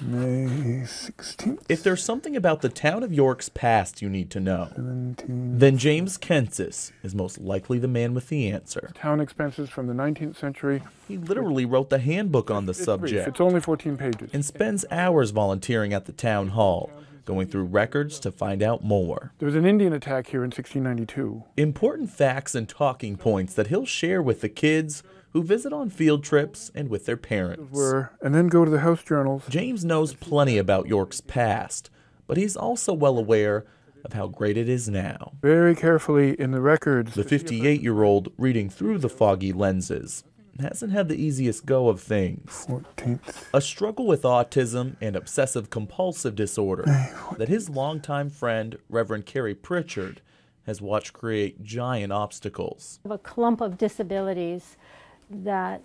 May 16th. If there's something about the town of York's past you need to know, 17th. then James Kences is most likely the man with the answer. Town expenses from the 19th century. He literally wrote the handbook on the It's brief. subject It's only 14 pages. and spends hours volunteering at the town hall, going through records to find out more. There was an Indian attack here in 1692. Important facts and talking points that he'll share with the kids who visit on field trips and with their parents. And then go to the house journals. James knows plenty about York's past, but he's also well aware of how great it is now. Very carefully in the records. The 58-year-old, reading through the foggy lenses, hasn't had the easiest go of things. 14th. A struggle with autism and obsessive compulsive disorder that his longtime friend, Reverend Carrie Pritchard, has watched create giant obstacles. A clump of disabilities that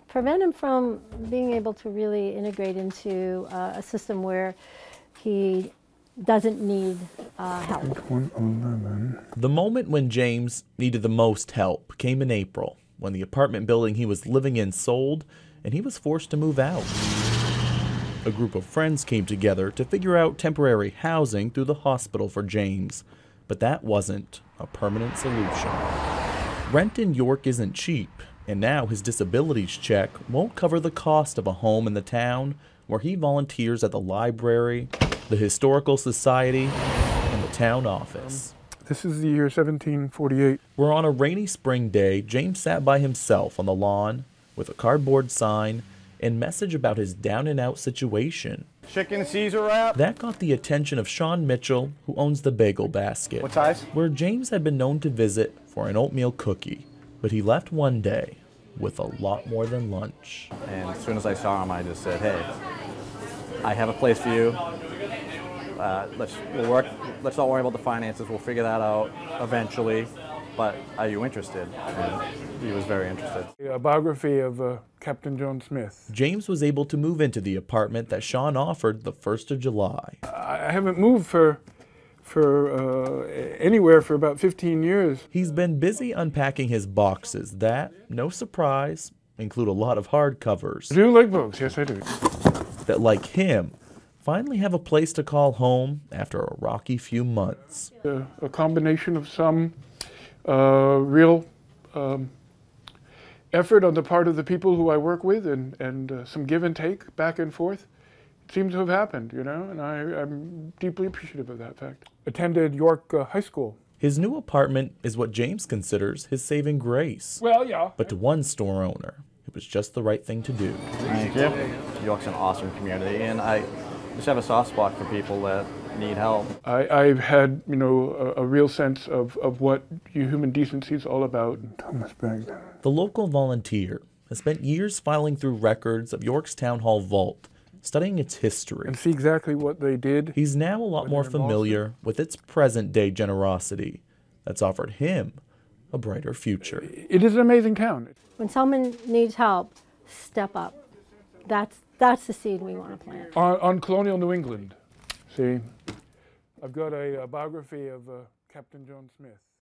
prevent him from being able to really integrate into a system where he doesn't need help. 111. The moment when James needed the most help came in April, when the apartment building he was living in sold and he was forced to move out. A group of friends came together to figure out temporary housing through the hospital for James, but that wasn't a permanent solution. Rent in York isn't cheap, and now his disabilities check won't cover the cost of a home in the town where he volunteers at the library, the historical society, and the town office. This is the year 1748. Where on a rainy spring day, James sat by himself on the lawn with a cardboard sign and message about his down-and-out situation. Chicken Caesar wrap. That got the attention of Sean Mitchell, who owns the Bagel Basket, What size? where James had been known to visit for an oatmeal cookie. But he left one day with a lot more than lunch. And as soon as I saw him, I just said, hey, I have a place for you. We'll work. Let's not worry about the finances. We'll figure that out eventually. But are you interested? And he was very interested. A biography of Captain John Smith. James was able to move into the apartment that Sean offered the 1st of July. I haven't moved for anywhere for about 15 years. He's been busy unpacking his boxes that, no surprise, include a lot of hardcovers. I do like books, yes I do. That, like him, finally have a place to call home after a rocky few months. A combination of some real effort on the part of the people who I work with and some give and take back and forth. It seems to have happened, you know, and I'm deeply appreciative of that fact. Attended York High School. His new apartment is what James considers his saving grace. Well, yeah. But to one store owner, it was just the right thing to do. Thank you. York's an awesome community, and I just have a soft spot for people that need help. I've had, you know, a real sense of what human decency is all about. Thomas Bagel. The local volunteer has spent years filing through records of York's Town Hall vault, studying its history. And see exactly what they did. He's now a lot more familiar with its present-day generosity that's offered him a brighter future. It is an amazing town. When someone needs help, step up. That's the seed we want to plant. On colonial New England, see, I've got a biography of Captain John Smith.